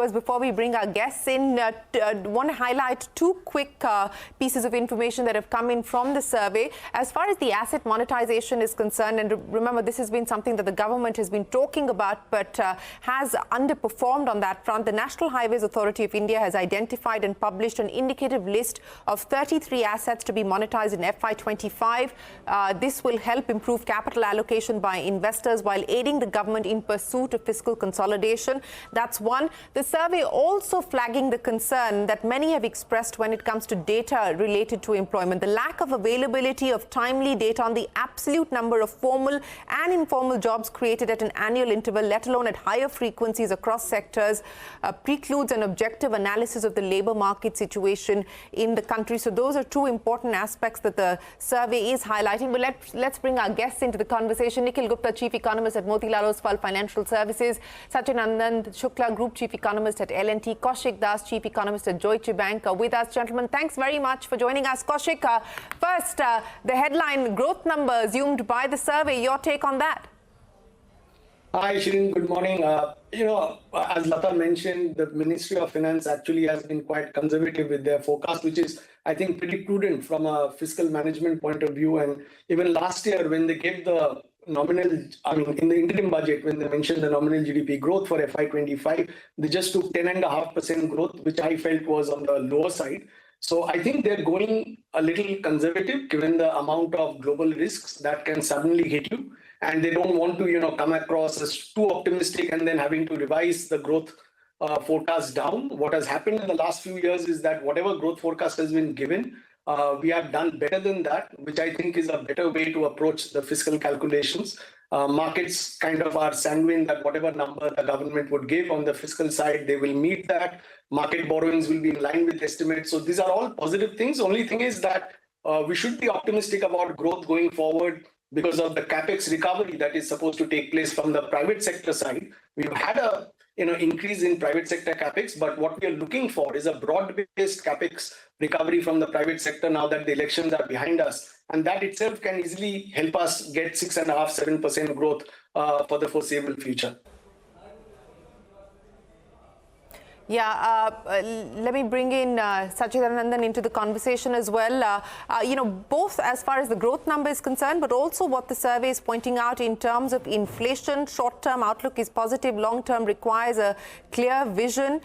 As before we bring our guests in, want to highlight two quick pieces of information that have come in from the survey. As far as the asset monetization is concerned, and remember, this has been something that the government has been talking about, but has underperformed on that front. The National Highways Authority of India has identified and published an indicative list of 33 assets to be monetized in FY25. This will help improve capital allocation by investors while aiding the government in pursuit of fiscal consolidation. That's one. The survey also flagging the concern that many have expressed when it comes to data related to employment. The lack of availability of timely data on the absolute number of formal and informal jobs created at an annual interval, let alone at higher frequencies across sectors, precludes an objective analysis of the labour market situation in the country. So those are two important aspects that the survey is highlighting. But let's bring our guests into the conversation. Nikhil Gupta, Chief Economist at Motilal Oswal Financial Services, Sachchidanand Shukla, Group Chief Economist at L&T, Kaushik Das, Chief Economist at Deutsche Bank, with us. Gentlemen, thanks very much for joining us. Kaushik, first, the headline growth number assumed by the survey, your take on that? Hi, Shirin. Good morning. As Lata mentioned, the Ministry of Finance actually has been quite conservative with their forecast, which is, I think, pretty prudent from a fiscal management point of view. And even last year, when they gave the nominal, in the interim budget, when they mentioned the nominal GDP growth for FY25, they just took 10.5% growth, which I felt was on the lower side. So I think they're going a little conservative given the amount of global risks that can suddenly hit you. And they don't want to, come across as too optimistic and then having to revise the growth forecast down. What has happened in the last few years is that whatever growth forecast has been given, we have done better than that, which I think is a better way to approach the fiscal calculations. Markets kind of are sanguine that whatever number the government would give on the fiscal side, they will meet that. Market borrowings will be in line with estimates. So these are all positive ththings. Only thing is that we should be optimistic about growth going forward because of the capex recovery that is supposed to take place from the private sector side. We've had a increase in private sector capex, but what we are looking for is a broad-based capex recovery from the private sector now that the elections are behind us. And that itself can easily help us get 6.5–7% growth for the foreseeable future. Yeah, let me bring in Sachchidanand into the conversation as well. Both as far as the growth number is concerned, but also what the survey is pointing out in terms of inflation. Short-term outlook is positive, long-term requires a clear vision.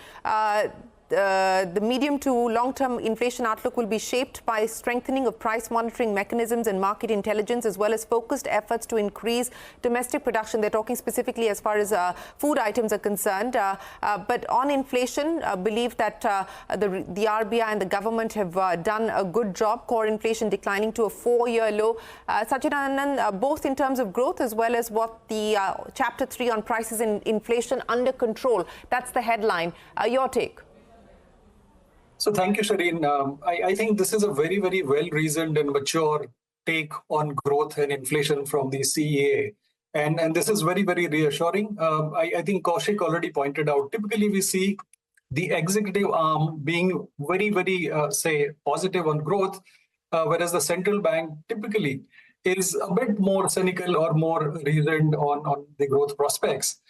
The medium to long-term inflation outlook will be shaped by strengthening of price monitoring mechanisms and market intelligence, as well as focused efforts to increase domestic production. They're talking specifically as far as food items are concerned. But on inflation, believe that the RBI and the government have done a good job. Core inflation declining to a 4-year low. Sachchidanand, both in terms of growth as well as what the Chapter 3 on prices and inflation under control. That's the headline. Your take? So thank you, Shireen. I think this is a very, very well-reasoned and mature take on growth and inflation from the CEA. And this is very, very reassuring. I think Kaushik already pointed out, typically we see the executive arm being very, very, positive on growth, whereas the central bank typically is a bit more cynical or more reasoned on the growth prospects.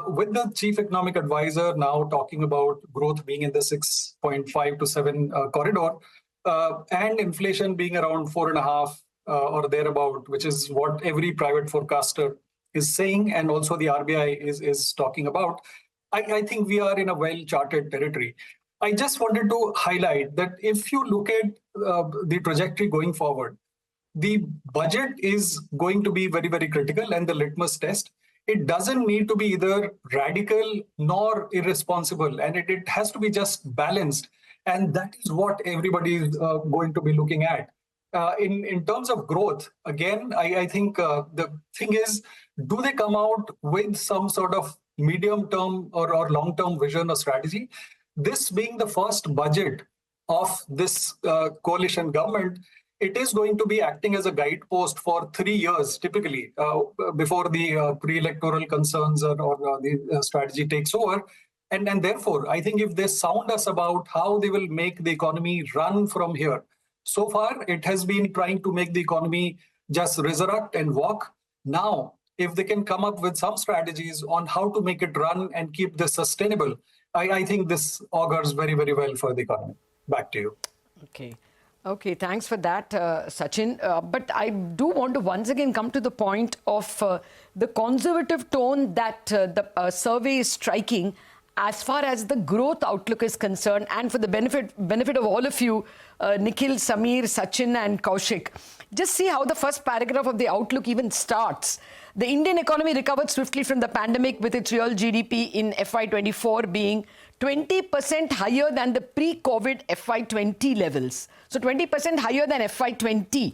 With the chief economic advisor now talking about growth being in the 6.5 to 7 corridor, and inflation being around 4.5 or thereabout, which is what every private forecaster is saying, and also the RBI is talking about, I think we are in a well-charted territory. I just wanted to highlight that if you look at the trajectory going forward, the budget is going to be very, very critical, and the litmus test. It doesn't need to be either radical nor irresponsible, and it has to be just balanced. And that is what everybody is going to be looking at. In terms of growth, again, I think the thing is, do they come out with some sort of medium-term or long-term vision or strategy? This being the first budget of this coalition government, it is going to be acting as a guidepost for 3 years, typically, before the pre-electoral concerns or the strategy takes over. And therefore, I think if they sound us about how they will make the economy run from here, so far it has been trying to make the economy just resurrect and walk. Now, if they can come up with some strategies on how to make it run and keep this sustainable, I think this augurs very, very well for the economy. Back to you. Okay, thanks for that, Sachin. But I do want to once again come to the point of the conservative tone that the survey is striking as far as the growth outlook is concerned, and for the benefit of all of you, Nikhil, Sameer, Sachin and Kaushik, just see how the first paragraph of the outlook even starts. The Indian economy recovered swiftly from the pandemic, with its real GDP in FY24 being 20% higher than the pre-COVID FY20 levels. So 20% higher than FY20.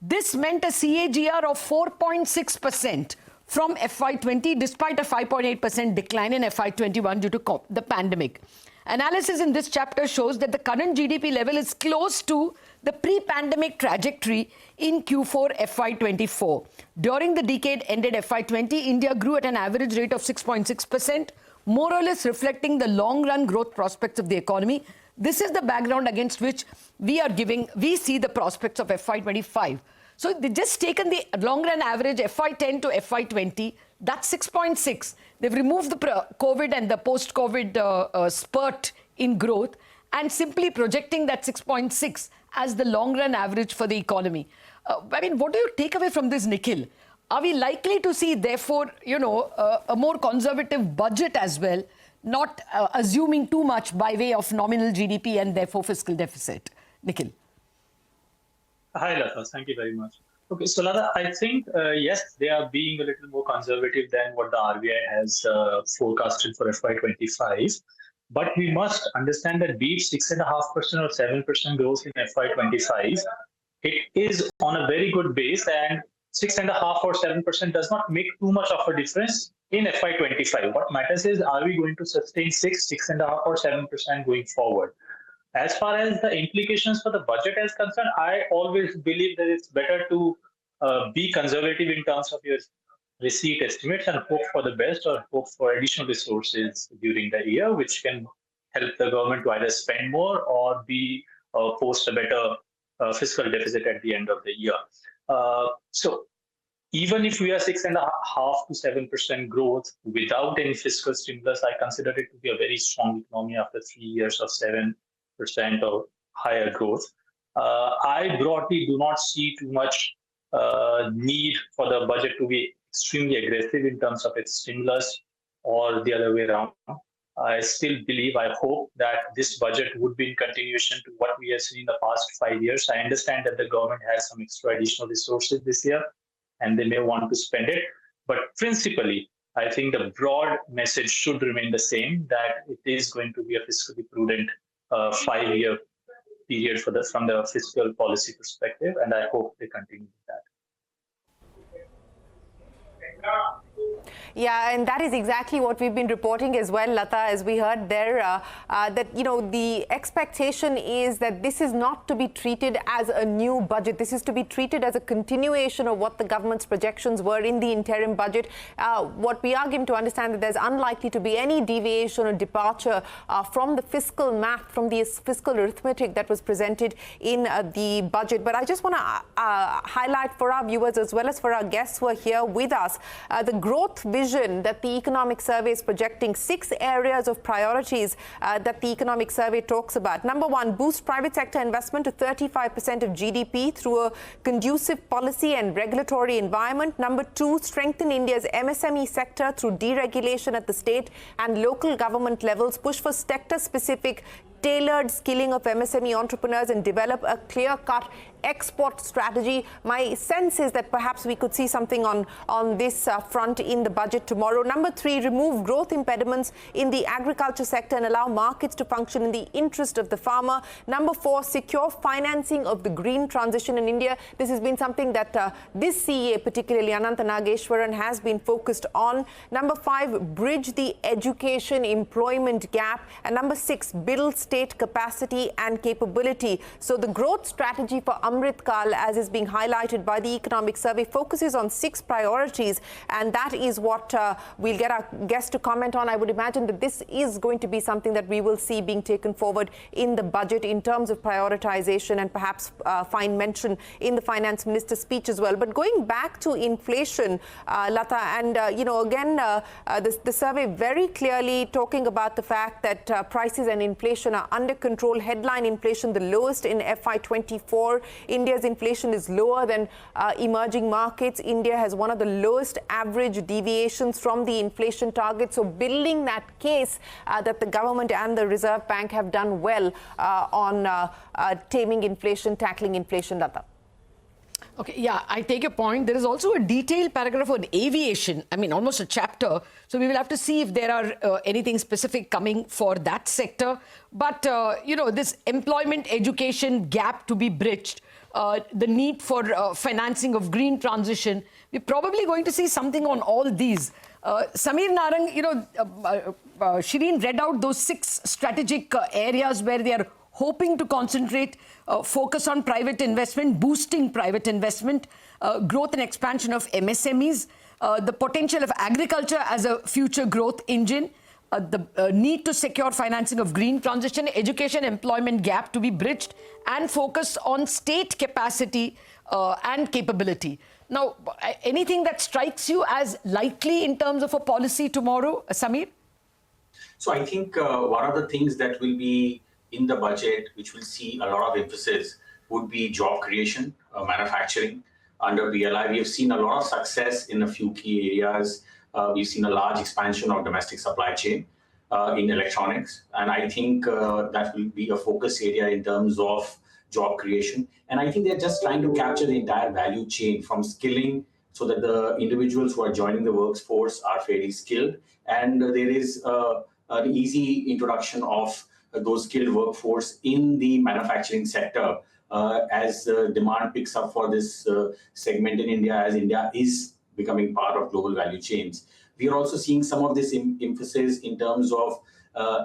This meant a CAGR of 4.6% from FY20, despite a 5.8% decline in FY21 due to the pandemic. Analysis in this chapter shows that the current GDP level is close to the pre-pandemic trajectory in Q4 FY24. During the decade ended FY20, India grew at an average rate of 6.6%, more or less reflecting the long-run growth prospects of the economy. This is the background against which we see the prospects of FY25. So they've just taken the long-run average FY10 to FY20, that's 6.6. They've removed the COVID and the post-COVID spurt in growth and simply projecting that 6.6 as the long-run average for the economy. I mean, what do you take away from this, Nikhil? Are we likely to see, therefore, a more conservative budget as well, not assuming too much by way of nominal GDP and therefore fiscal deficit? Nikhil. Hi, Lata. Thank you very much. Okay, so Lata, I think, yes, they are being a little more conservative than what the RBI has forecasted for FY25. But we must understand that be it 6.5% or 7% growth in FY25, it is on a very good base, and 6.5% or 7% does not make too much of a difference in FY25. What matters is, are we going to sustain 6.5% or 7% going forward? As far as the implications for the budget is concerned, I always believe that it's better to be conservative in terms of your receipt estimates and hope for the best, or hope for additional resources during the year, which can help the government to either spend more or post a better fiscal deficit at the end of the year. So even if we are 6.5% to 7% growth without any fiscal stimulus, I consider it to be a very strong economy after 3 years of 7% or higher growth. I broadly do not see too much need for the budget to be extremely aggressive in terms of its stimulus or the other way around. I still believe, I hope that this budget would be in continuation to what we have seen in the past 5 years. I understand that the government has some extra additional resources this year and they may want to spend it. But principally, I think the broad message should remain the same, that it is going to be a fiscally prudent 5-year period from the fiscal policy perspective, and I hope they continue with that. Yeah, and that is exactly what we've been reporting as well, Lata, as we heard there, that, the expectation is that this is not to be treated as a new budget. This is to be treated as a continuation of what the government's projections were in the interim budget. What we are given to understand that there's unlikely to be any deviation or departure from the fiscal math, from the fiscal arithmetic that was presented in the budget. But I just want to highlight for our viewers as well as for our guests who are here with us, the growth vision that the Economic Survey is projecting. 6 areas of priorities that the Economic Survey talks about. Number 1, boost private sector investment to 35% of GDP through a conducive policy and regulatory environment. Number 2, strengthen India's MSME sector through deregulation at the state and local government levels. Push for sector-specific tailored skilling of MSME entrepreneurs and develop a clear-cut export strategy. My sense is that perhaps we could see something on this front in the budget tomorrow. Number 3, remove growth impediments in the agriculture sector and allow markets to function in the interest of the farmer. Number 4, secure financing of the green transition in India. This has been something that this CEA, particularly Anantha Nageshwaran, has been focused on. Number 5, bridge the education employment gap. And number 6, build state capacity and capability. So the growth strategy for Amrit Kal, as is being highlighted by the Economic Survey, focuses on 6 priorities, and that is what we'll get our guest to comment on. I would imagine that this is going to be something that we will see being taken forward in the budget in terms of prioritization, and perhaps find mention in the finance minister's speech as well. But going back to inflation, Lata, and again, the survey very clearly talking about the fact that prices and inflation are under control. Headline inflation the lowest in FY24. India's inflation is lower than emerging markets. India has one of the lowest average deviations from the inflation target. So building that case that the government and the Reserve Bank have done well on taming inflation, tackling inflation, Lata. Okay, yeah, I take your point. There is also a detailed paragraph on aviation. I mean, almost a chapter. So we will have to see if there are anything specific coming for that sector. But, this employment education gap to be bridged, the need for financing of green transition, we're probably going to see something on all these. Sameer Narang, Shireen read out those 6 strategic areas where they are hoping to concentrate, focus on private investment, boosting private investment, growth and expansion of MSMEs, the potential of agriculture as a future growth engine, the need to secure financing of green transition, education employment gap to be bridged, and focus on state capacity and capability. Now, anything that strikes you as likely in terms of a policy tomorrow, Sameer? So I think one of the things that will be in the budget, which will see a lot of emphasis, would be job creation, manufacturing. Under BLI, we have seen a lot of success in a few key areas. We've seen a large expansion of domestic supply chain in electronics. And I think that will be a focus area in terms of job creation. And I think they're just trying to capture the entire value chain from skilling so that the individuals who are joining the workforce are fairly skilled. And there is an easy introduction of those skilled workforce in the manufacturing sector as demand picks up for this segment in India, as India is becoming part of global value chains. We are also seeing some of this emphasis in terms of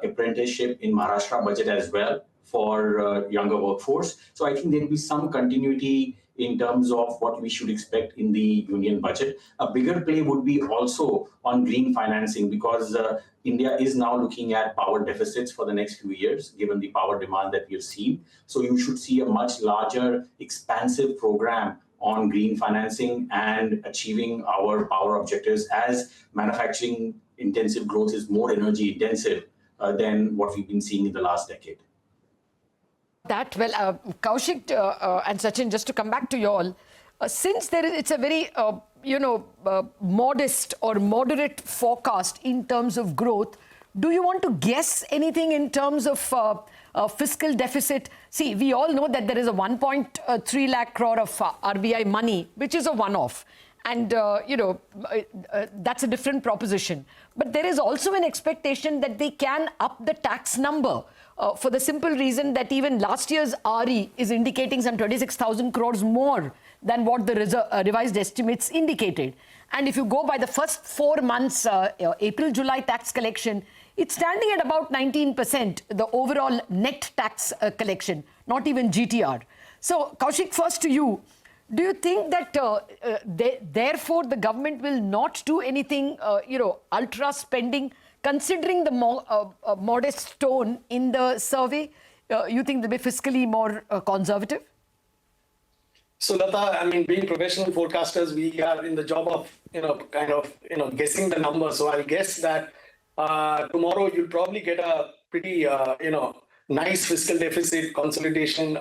apprenticeship in Maharashtra budget as well for younger workforce. So I think there will be some continuity in terms of what we should expect in the union budget. A bigger play would be also on green financing, because India is now looking at power deficits for the next few years, given the power demand that we have seen. So you should see a much larger, expansive program on green financing and achieving our power objectives, as manufacturing intensive growth is more energy intensive than what we've been seeing in the last decade. Kaushik and Sachin, just to come back to you all, since it's a very, modest or moderate forecast in terms of growth, do you want to guess anything in terms of fiscal deficit? See, we all know that there is a 1.3 lakh crore of RBI money, which is a one-off. And, that's a different proposition. But there is also an expectation that they can up the tax number. For the simple reason that even last year's RE is indicating some 26,000 crores more than what the revised estimates indicated. And if you go by the first 4 months, April-July tax collection, it's standing at about 19%, the overall net tax collection, not even GTR. So, Kaushik, first to you. Do you think that therefore the government will not do anything, ultra spending, considering the modest tone in the survey? You think they'll be fiscally more conservative? So Lata, I mean, being professional forecasters, we are in the job of, guessing the numbers. So I'll guess that tomorrow you'll probably get a pretty, nice fiscal deficit consolidation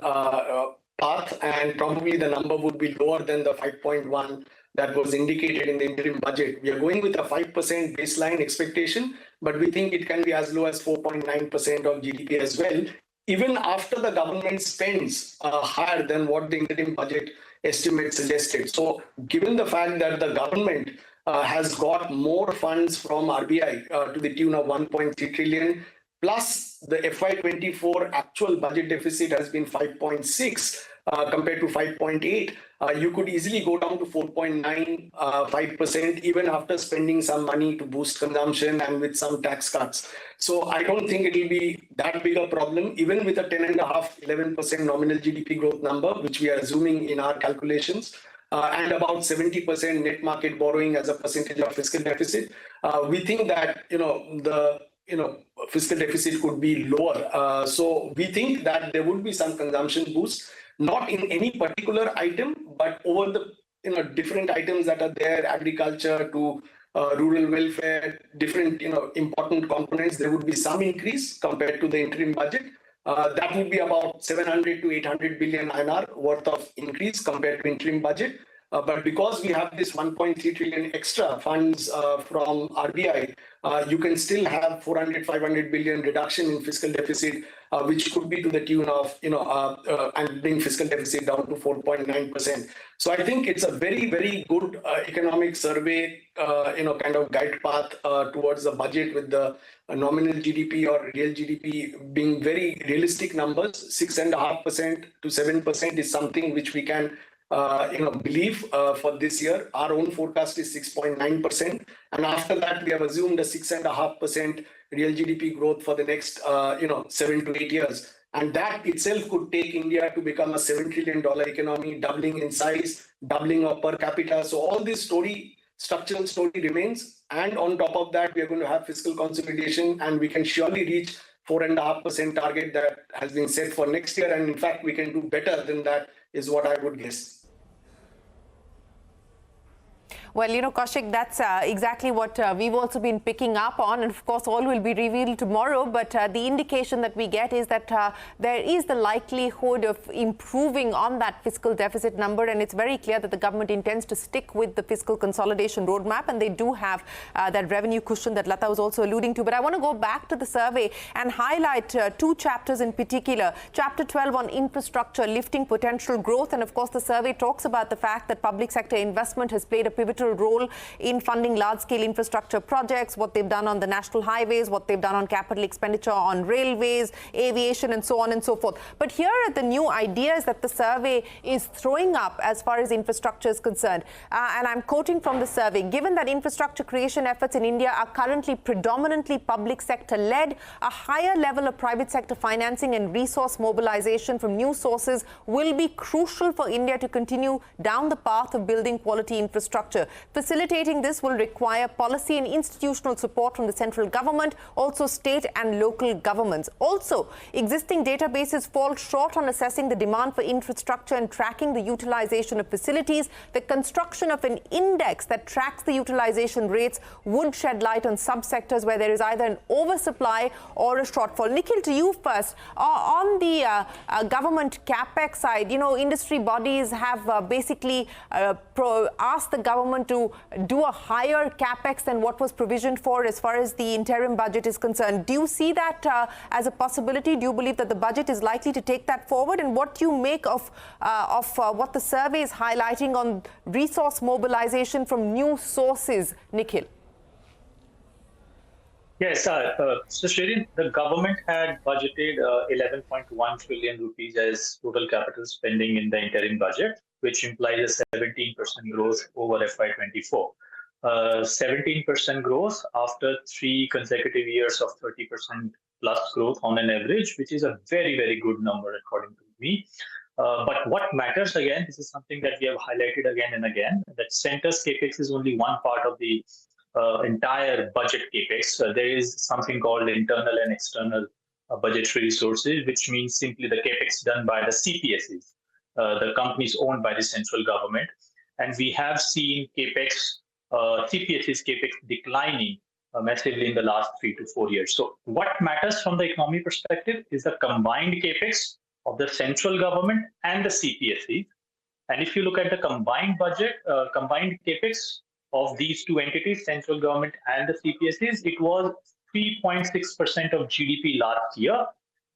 path, and probably the number would be lower than the 5.1 that was indicated in the interim budget. We are going with a 5% baseline expectation, but we think it can be as low as 4.9% of GDP as well, even after the government spends higher than what the interim budget estimate suggested. So given the fact that the government has got more funds from RBI to the tune of 1.3 trillion, plus the FY24 actual budget deficit has been 5.6 compared to 5.8, you could easily go down to 4.95% even after spending some money to boost consumption and with some tax cuts. So I don't think it will be that big a problem, even with a 10.5, 11% nominal GDP growth number, which we are assuming in our calculations. And about 70% net market borrowing as a percentage of fiscal deficit. We think that the fiscal deficit could be lower. So we think that there would be some consumption boost, not in any particular item, but over the different items that are there, agriculture to rural welfare, different important components. There would be some increase compared to the interim budget. That would be about 700 to 800 billion INR worth of increase compared to interim budget. But because we have this 1.3 trillion extra funds from RBI, you can still have 400, 500 billion reduction in fiscal deficit, which could be to the tune of, and bring fiscal deficit down to 4.9%. So I think it's a very, very good economic survey, kind of guide path towards the budget, with the nominal GDP or real GDP being very realistic numbers. 6.5% to 7% is something which we can believe for this year. Our own forecast is 6.9%, and after that we have assumed a 6.5% real GDP growth for the next 7 to 8 years, and that itself could take India to become a $7 trillion economy, doubling in size, doubling of per capita. So all this structural story remains, and on top of that we are going to have fiscal consolidation, and we can surely reach 4.5% target that has been set for next year, and in fact we can do better than that, is what I would guess. Well, Kaushik, that's exactly what we've also been picking up on. And of course, all will be revealed tomorrow. But the indication that we get is that there is the likelihood of improving on that fiscal deficit number. And it's very clear that the government intends to stick with the fiscal consolidation roadmap. And they do have that revenue cushion that Lata was also alluding to. But I want to go back to the survey and highlight two chapters in particular. Chapter 12 on infrastructure, lifting potential growth. And of course, the survey talks about the fact that public sector investment has played a pivotal role in funding large-scale infrastructure projects, what they've done on the national highways, what they've done on capital expenditure on railways, aviation, and so on and so forth. But here are the new ideas that the survey is throwing up as far as infrastructure is concerned. And I'm quoting from the survey: given that infrastructure creation efforts in India are currently predominantly public sector-led, a higher level of private sector financing and resource mobilization from new sources will be crucial for India to continue down the path of building quality infrastructure. Facilitating this will require policy and institutional support from the central government, also state and local governments. Also, existing databases fall short on assessing the demand for infrastructure and tracking the utilization of facilities. The construction of an index that tracks the utilization rates would shed light on subsectors where there is either an oversupply or a shortfall. Nikhil, to you first. On the government capex side, industry bodies have basically asked the government to do a higher capex than what was provisioned for as far as the interim budget is concerned. Do you see that as a possibility? Do you believe that the budget is likely to take that forward? And what do you make of what the survey is highlighting on resource mobilization from new sources, Nikhil? Yes, so Shirin, the government had budgeted 11.1 trillion rupees as total capital spending in the interim budget, which implies a 17% growth over FY24. 17% growth after 3 consecutive years of 30% plus growth on an average, which is a very, very good number according to me. But what matters, again, this is something that we have highlighted again and again, that center's capex is only one part of the entire budget capex. There is something called internal and external budgetary resources, which means simply the capex done by the CPSEs, the companies owned by the central government. And we have seen capex, CPSEs capex declining massively in the last 3 to 4 years. So what matters from the economy perspective is the combined capex of the central government and the CPSEs. And if you look at the combined budget, combined capex of these two entities, central government and the CPSEs, it was 3.6% of GDP last year.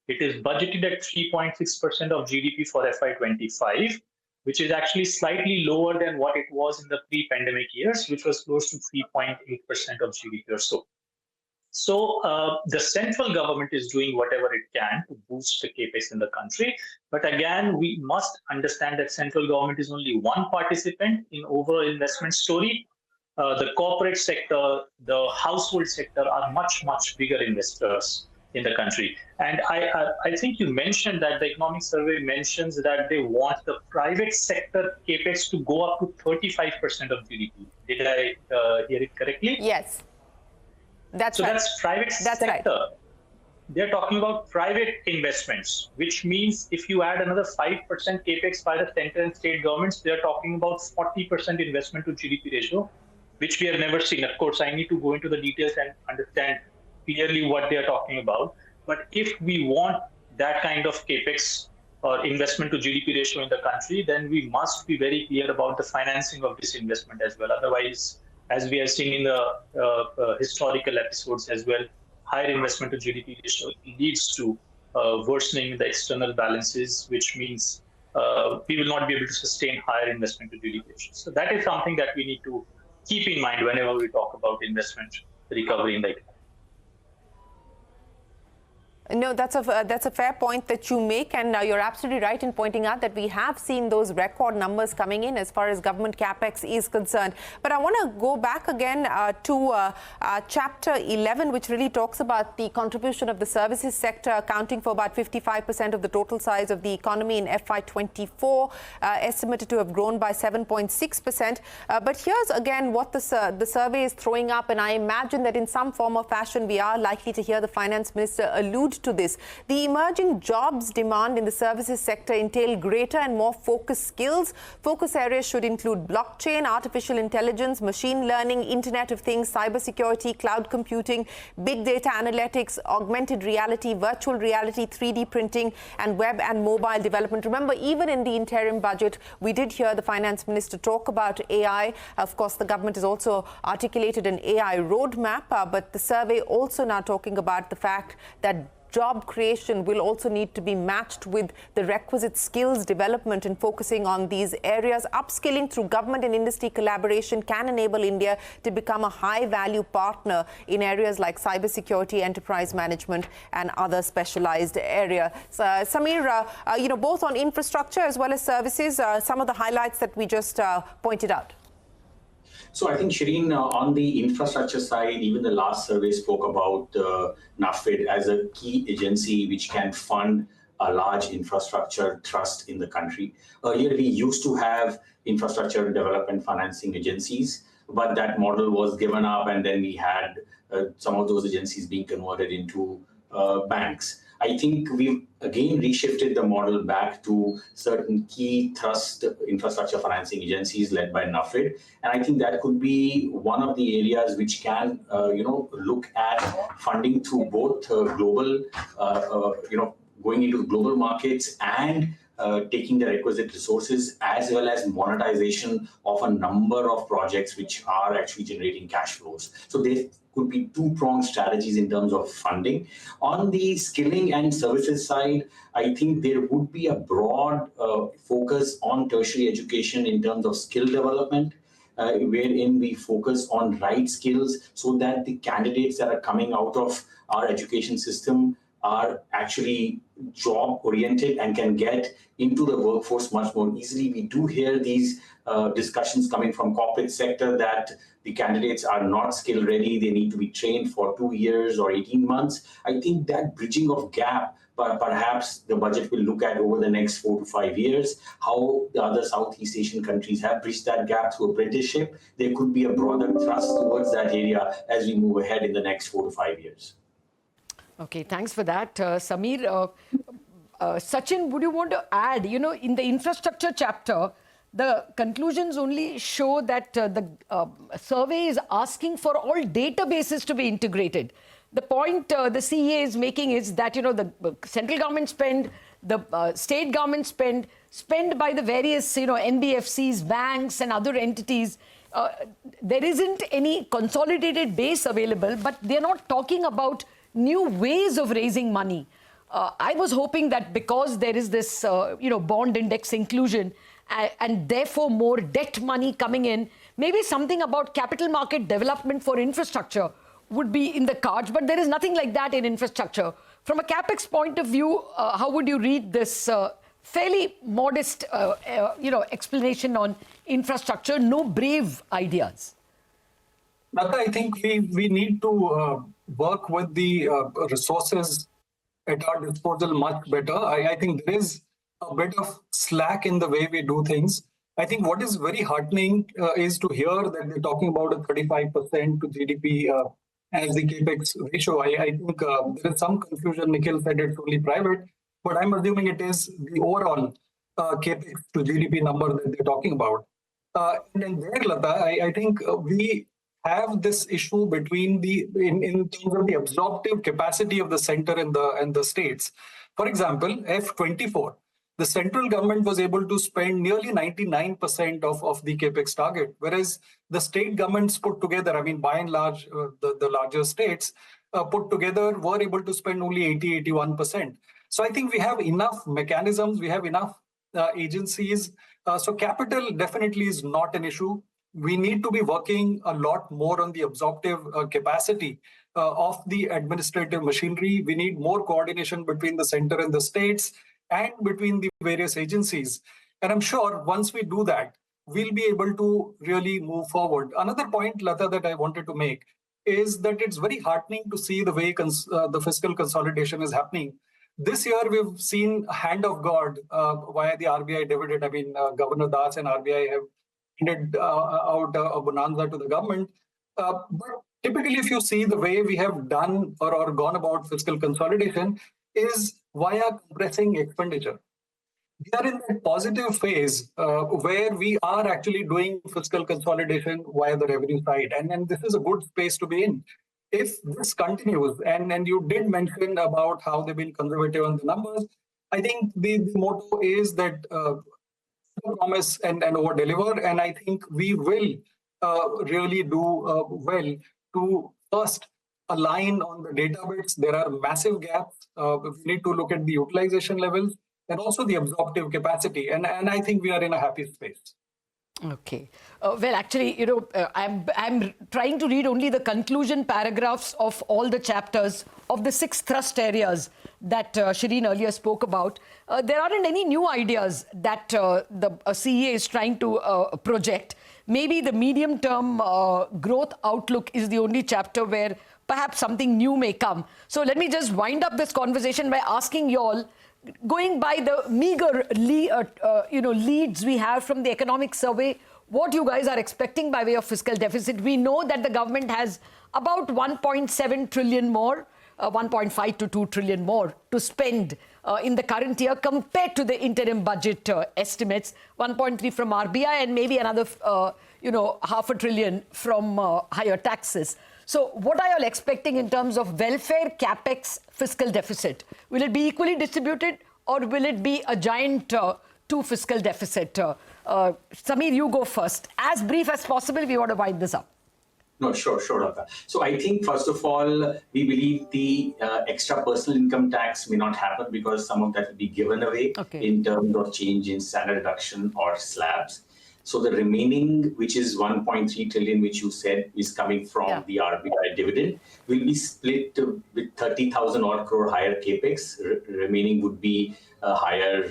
It is budgeted at 3.6% of GDP for FY25, which is actually slightly lower than what it was in the pre-pandemic years, which was close to 3.8% of GDP or so. So the central government is doing whatever it can to boost the capex in the country. But again, we must understand that central government is only one participant in overall investment story. The corporate sector, the household sector are much, much bigger investors in the country. And I think you mentioned that the economic survey mentions that they want the private sector capex to go up to 35% of GDP. Did I hear it correctly? Yes. That's so right. That's private sector. Right. They're talking about private investments, which means if you add another 5% capex by the central and state governments, they're talking about 40% investment to GDP ratio, which we have never seen. Of course, I need to go into the details and understand clearly what they are talking about. But if we want that kind of capex or investment to GDP ratio in the country, then we must be very clear about the financing of this investment as well. Otherwise, as we have seen in the historical episodes as well, higher investment to GDP ratio leads to worsening the external balances, which means we will not be able to sustain higher investment to GDP ratio. So that is something that we need to keep in mind whenever we talk about investment recovery in the economy. No, that's a fair point that you make, and you're absolutely right in pointing out that we have seen those record numbers coming in as far as government capex is concerned. But I want to go back again to Chapter 11, which really talks about the contribution of the services sector, accounting for about 55% of the total size of the economy in FY24, estimated to have grown by 7.6%. But here's again what the survey is throwing up, and I imagine that in some form or fashion we are likely to hear the finance minister allude to this. The emerging jobs demand in the services sector entail greater and more focused skills. Focus areas should include blockchain, artificial intelligence, machine learning, Internet of Things, cybersecurity, cloud computing, big data analytics, augmented reality, virtual reality, 3D printing, and web and mobile development. Remember, even in the interim budget, we did hear the finance minister talk about AI. Of course, the government has also articulated an AI roadmap, but the survey also now talking about the fact that job creation will also need to be matched with the requisite skills development, and focusing on these areas. Upskilling through government and industry collaboration can enable India to become a high-value partner in areas like cybersecurity, enterprise management, and other specialized areas. So, Sameer, both on infrastructure as well as services, some of the highlights that we just pointed out. So I think, Shireen, on the infrastructure side, even the last survey spoke about NAFID as a key agency which can fund a large infrastructure trust in the country. Earlier, we used to have infrastructure development financing agencies, but that model was given up, and then we had some of those agencies being converted into banks. I think we've again reshifted the model back to certain key trust infrastructure financing agencies led by NAFID. And I think that could be one of the areas which can, look at funding through both global, going into global markets and taking the requisite resources, as well as monetization of a number of projects which are actually generating cash flows. So there could be two-pronged strategies in terms of funding. On the skilling and services side, I think there would be a broad focus on tertiary education in terms of skill development, wherein we focus on right skills so that the candidates that are coming out of our education system are actually job-oriented and can get into the workforce much more easily. We do hear these discussions coming from corporate sector that the candidates are not skill ready, they need to be trained for 2 years or 18 months. I think that bridging of gap, perhaps the budget will look at over the next 4 to 5 years, how the other Southeast Asian countries have bridged that gap through apprenticeship. There could be a broader thrust towards that area as we move ahead in the next 4 to 5 years. Okay, thanks for that, Sameer. Sachin, would you want to add, in the infrastructure chapter, the conclusions only show that the survey is asking for all databases to be integrated. The point the CEA is making is that, the central government spend, the state government spend by the various, NBFCs, banks and other entities. There isn't any consolidated base available, but they're not talking about new ways of raising money. I was hoping that because there is this, bond index inclusion and therefore more debt money coming in, maybe something about capital market development for infrastructure would be in the cards, but there is nothing like that in infrastructure. From a capex point of view, how would you read this fairly modest, explanation on infrastructure? No brave ideas. Nata, I think we need to work with the resources at our disposal much better. I think there is a bit of slack in the way we do things. I think what is very heartening is to hear that they're talking about a 35% to GDP as the capex ratio. I think there is some confusion. Nikhil said it's only private, but I'm assuming it is the overall capex to GDP number that they're talking about. And then there, Lata, I think we have this issue between in terms of the absorptive capacity of the center and the states. For example, F24, the central government was able to spend nearly 99% of the capex target, whereas the state governments put together, I mean, by and large, the larger states put together were able to spend only 81%. So I think we have enough mechanisms, we have enough agencies. So capital definitely is not an issue. We need to be working a lot more on the absorptive capacity of the administrative machinery. We need more coordination between the center and the states and between the various agencies. And I'm sure once we do that, we'll be able to really move forward. Another point, Lata, that I wanted to make is that it's very heartening to see the way the fiscal consolidation is happening. This year, we've seen a hand of God via the RBI dividend. I mean, Governor Das and RBI have handed out a bonanza to the government. But typically, if you see the way we have done or gone about fiscal consolidation is via compressing expenditure. We are in a positive phase where we are actually doing fiscal consolidation via the revenue side. And this is a good space to be in. If this continues, and you did mention about how they've been conservative on the numbers, I think the motto is that promise and over deliver. And I think we will really do well to first align on the data bits. There are massive gaps. We need to look at the utilization levels and also the absorptive capacity. And I think we are in a happy space. Okay. Well, actually, I'm trying to read only the conclusion paragraphs of all the chapters of the 6 thrust areas that Shireen earlier spoke about. There aren't any new ideas that the CEA is trying to project. Maybe the medium-term growth outlook is the only chapter where perhaps something new may come. So let me just wind up this conversation by asking you all, going by the meager leads we have from the economic survey, what you guys are expecting by way of fiscal deficit. We know that the government has about 1.7 trillion more, 1.5 to 2 trillion more to spend in the current year compared to the interim budget estimates, 1.3 from RBI and maybe another, half a trillion from higher taxes. So what are you all expecting in terms of welfare, capex, fiscal deficit? Will it be equally distributed or will it be a giant two fiscal deficit? Sameer, you go first. As brief as possible, we want to wind this up. No, sure, Lata. So I think, first of all, we believe the extra personal income tax may not happen because some of that will be given away in terms of change in standard deduction or slabs. So the remaining, which is 1.3 trillion, which you said is coming from the RBI dividend, will be split with 30,000 odd crore higher capex. Remaining would be higher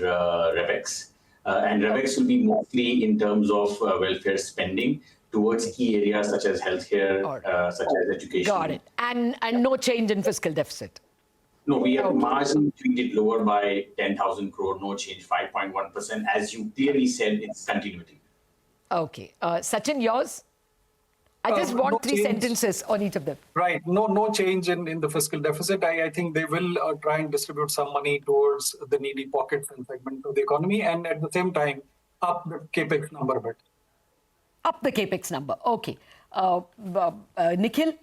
revex. And revex will be mostly in terms of welfare spending towards key areas such as healthcare, such as education. Got it. And no change in fiscal deficit. No, we have marginally tweaked it lower by 10,000 crore, no change, 5.1%. As you clearly said, it's continuity. Okay. Sachin, yours? I just want 3 sentences on each of them. Right. No change in the fiscal deficit. I think they will try and distribute some money towards the needy pockets and segments of the economy, and at the same time, up the capex number a bit. Up the capex number. Okay. Nikhil?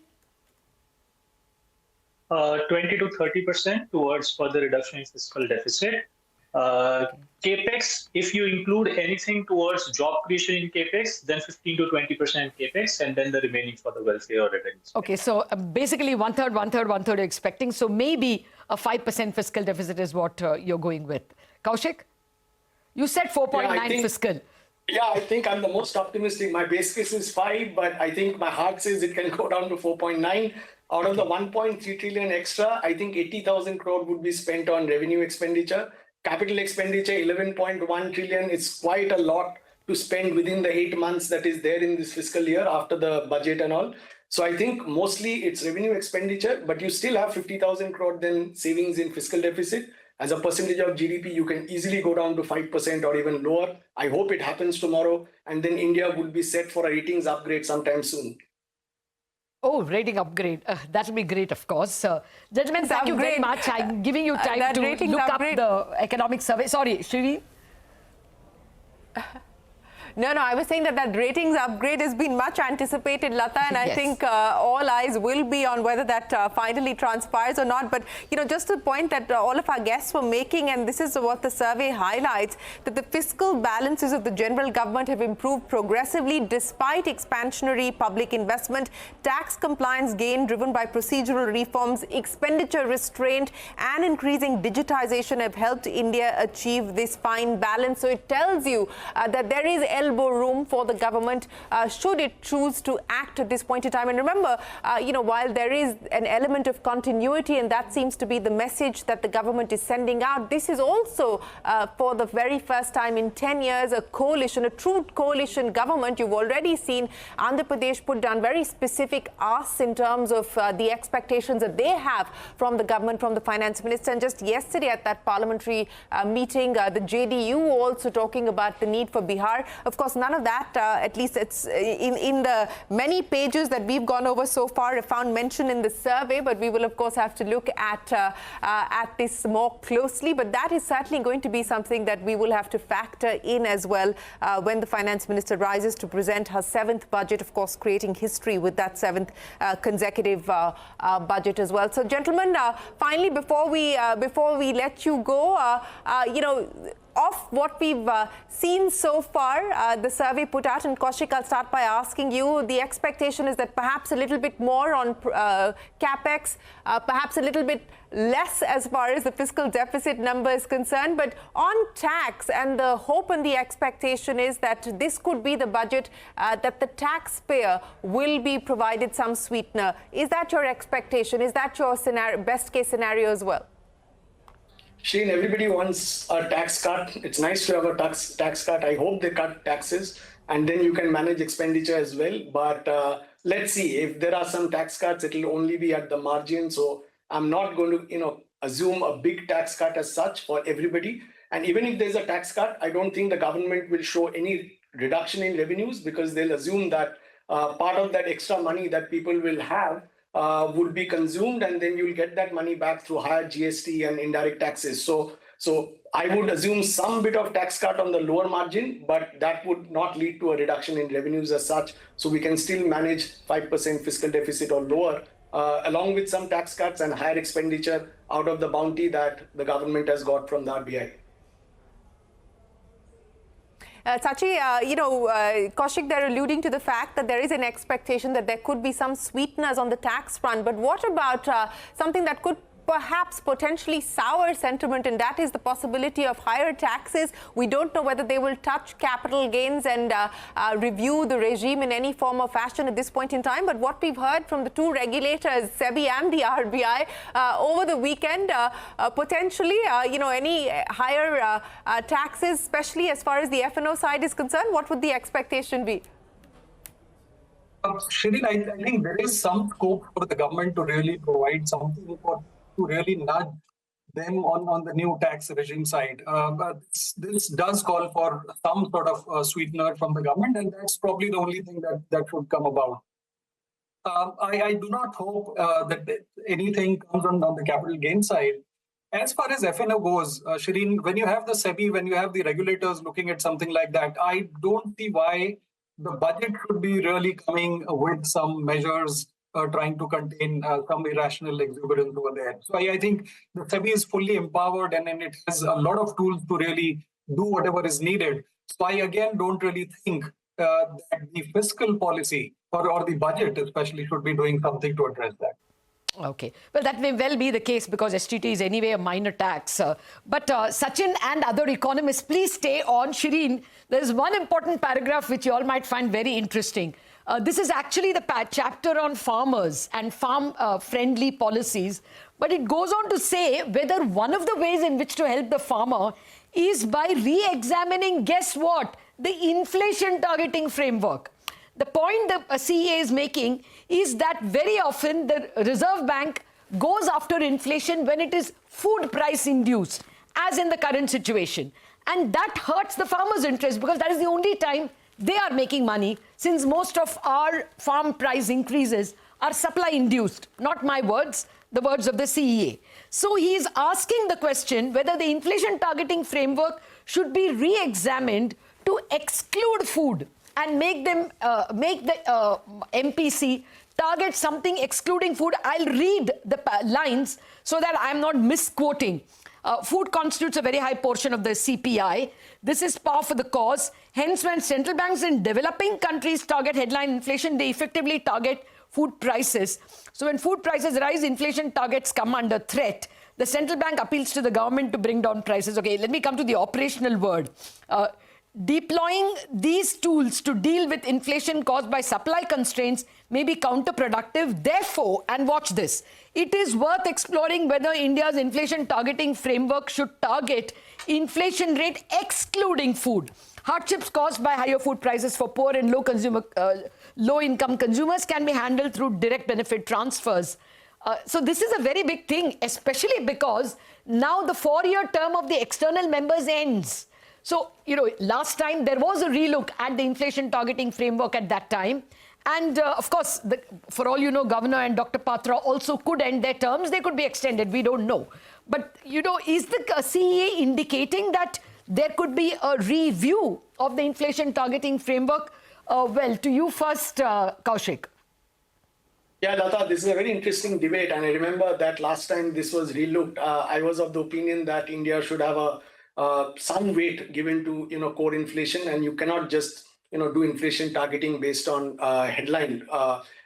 20 to 30% towards further reduction in fiscal deficit. Capex, if you include anything towards job creation in capex, then 15 to 20% capex, and then the remaining for the welfare or revenue. Okay, so basically one third you're expecting. So maybe a 5% fiscal deficit is what you're going with. Kaushik, you said 4.9 fiscal. Yeah, I think I'm the most optimistic. My base case is 5, but I think my heart says it can go down to 4.9. Out of the 1.3 trillion extra, I think 80,000 crore would be spent on revenue expenditure. Capital expenditure, 11.1 trillion. It's quite a lot to spend within the 8 months that is there in this fiscal year after the budget and all. So I think mostly it's revenue expenditure, but you still have 50,000 crore then savings in fiscal deficit. As a percentage of GDP, you can easily go down to 5% or even lower. I hope it happens tomorrow, and then India will be set for a ratings upgrade sometime soon. Oh, rating upgrade. That will be great, of course. Gentlemen, thank you very much. I'm giving you time to look up the economic survey. Sorry, Shri. No, I was saying that ratings upgrade has been much anticipated, Lata, and I think all eyes will be on whether that finally transpires or not. But, just the point that all of our guests were making, and this is what the survey highlights, that the fiscal balances of the general government have improved progressively despite expansionary public investment, tax compliance gain driven by procedural reforms, expenditure restraint, and increasing digitization have helped India achieve this fine balance. So it tells you that there is elbow room for the government should it choose to act at this point in time. And remember, while there is an element of continuity, and that seems to be the message that the government is sending out, this is also for the very first time in 10 years a coalition, a true coalition government. You've already seen Andhra Pradesh put down very specific asks in terms of the expectations that they have from the government, from the finance minister. And just yesterday at that parliamentary meeting, the JDU also talking about the need for Bihar. Of course, none of that, at least it's in the many pages that we've gone over so far, are found mention in the survey, but we will, of course, have to look at this more closely. But that is certainly going to be something that we will have to factor in as well when the finance minister rises to present her 7th budget, of course, creating history with that 7th consecutive budget as well. So, gentlemen, finally, before we let you go, of what we've seen so far, the survey put out, and Kaushik, I'll start by asking you, the expectation is that perhaps a little bit more on capex, perhaps a little bit less as far as the fiscal deficit number is concerned, but on tax, and the hope and the expectation is that this could be the budget that the taxpayer will be provided some sweetener. Is that your expectation? Is that your best case scenario as well? Shane, everybody wants a tax cut. It's nice to have a tax cut. I hope they cut taxes and then you can manage expenditure as well. But let's see, if there are some tax cuts, it will only be at the margin. So I'm not going to, assume a big tax cut as such for everybody. And even if there's a tax cut, I don't think the government will show any reduction in revenues because they'll assume that part of that extra money that people will have would be consumed, and then you'll get that money back through higher GST and indirect taxes. So I would assume some bit of tax cut on the lower margin, but that would not lead to a reduction in revenues as such. So we can still manage 5% fiscal deficit or lower, along with some tax cuts and higher expenditure out of the bounty that the government has got from the RBI. Sachi, Kaushik, they're alluding to the fact that there is an expectation that there could be some sweeteners on the tax front. But what about something that could perhaps potentially sour sentiment, and that is the possibility of higher taxes? We don't know whether they will touch capital gains and review the regime in any form or fashion at this point in time. But what we've heard from the two regulators, SEBI and the RBI, over the weekend, potentially, any higher taxes, especially as far as the F&O side is concerned, what would the expectation be? Shireen, I think there is some scope for the government to really provide something to really nudge them on the new tax regime side. But this does call for some sort of sweetener from the government, and that's probably the only thing that should come about. I do not hope that anything comes on the capital gain side. As far as F&O goes, Shireen, when you have the SEBI, when you have the regulators looking at something like that, I don't see why the budget should be really coming with some measures trying to contain some irrational exuberance over there. So I think the SEBI is fully empowered and it has a lot of tools to really do whatever is needed. So I again don't really think that the fiscal policy or the budget especially should be doing something to address that. Okay. Well, that may well be the case because STT is anyway a minor tax. But Sachin and other economists, please stay on. Shireen, there is one important paragraph which you all might find very interesting. This is actually the chapter on farmers and farm-friendly policies. But it goes on to say whether one of the ways in which to help the farmer is by re-examining, guess what, the inflation targeting framework. The point the CEA is making is that very often the Reserve Bank goes after inflation when it is food price induced, as in the current situation. And that hurts the farmers' interest because that is the only time they are making money, since most of our farm price increases are supply induced. Not my words, the words of the CEA. So he is asking the question whether the inflation targeting framework should be re-examined to exclude food and make the MPC target something excluding food. I'll read the lines so that I'm not misquoting. Food constitutes a very high portion of the CPI. This is par for the cause. Hence, when central banks in developing countries target headline inflation, they effectively target food prices. So when food prices rise, inflation targets come under threat. The central bank appeals to the government to bring down prices. Okay, let me come to the operational word. Deploying these tools to deal with inflation caused by supply constraints may be counterproductive. Therefore, and watch this, it is worth exploring whether India's inflation targeting framework should target inflation rate excluding food. Hardships caused by higher food prices for poor and low-income consumers can be handled through direct benefit transfers. So this is a very big thing, especially because now the 4-year term of the external members ends. So, you know, last time there was a relook at the inflation targeting framework at that time. And of course, for all you know, Governor and Dr. Patra also could end their terms. They could be extended. We don't know. But, you know, is the CEA indicating that there could be a review of the inflation targeting framework? Well, to you first, Kaushik. Yeah, Lata, this is a very interesting debate. And I remember that last time this was relooked, I was of the opinion that India should have some weight given to, you know, core inflation, and you cannot just, you know, do inflation targeting based on headline,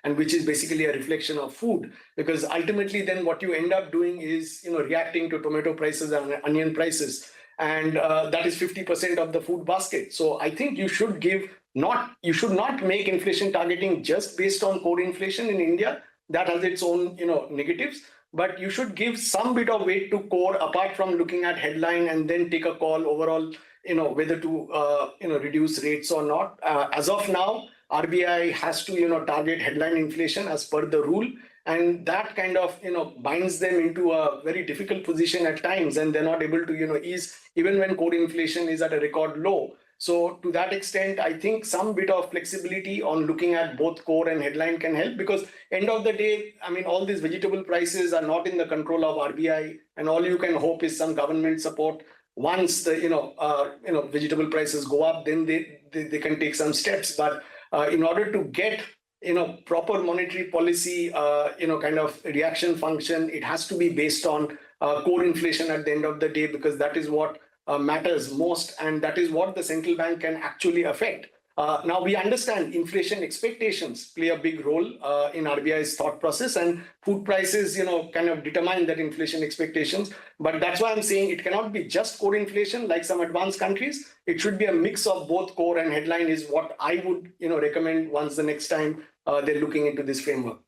and which is basically a reflection of food, because ultimately then what you end up doing is, you know, reacting to tomato prices and onion prices, and that is 50% of the food basket. So I think you should you should not make inflation targeting just based on core inflation in India. That has its own, you know, negatives. But you should give some bit of weight to core apart from looking at headline and then take a call overall, you know, whether to, you know, reduce rates or not. As of now, RBI has to, you know, target headline inflation as per the rule. And that kind of, you know, binds them into a very difficult position at times. And they're not able to, you know, ease even when core inflation is at a record low. So to that extent, I think some bit of flexibility on looking at both core and headline can help, because end of the day, I mean, all these vegetable prices are not in the control of RBI, and all you can hope is some government support. Once the, you know, vegetable prices go up, then they can take some steps. But in order to get, you know, proper monetary policy, you know, kind of reaction function, it has to be based on core inflation at the end of the day, because that is what matters most, and that is what the central bank can actually affect. Now, we understand inflation expectations play a big role in RBI's thought process, and food prices, you know, kind of determine that inflation expectations. But that's why I'm saying it cannot be just core inflation like some advanced countries. It should be a mix of both core and headline is what I would, you know, recommend once the next time they're looking into this framework.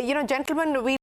You know, gentlemen, we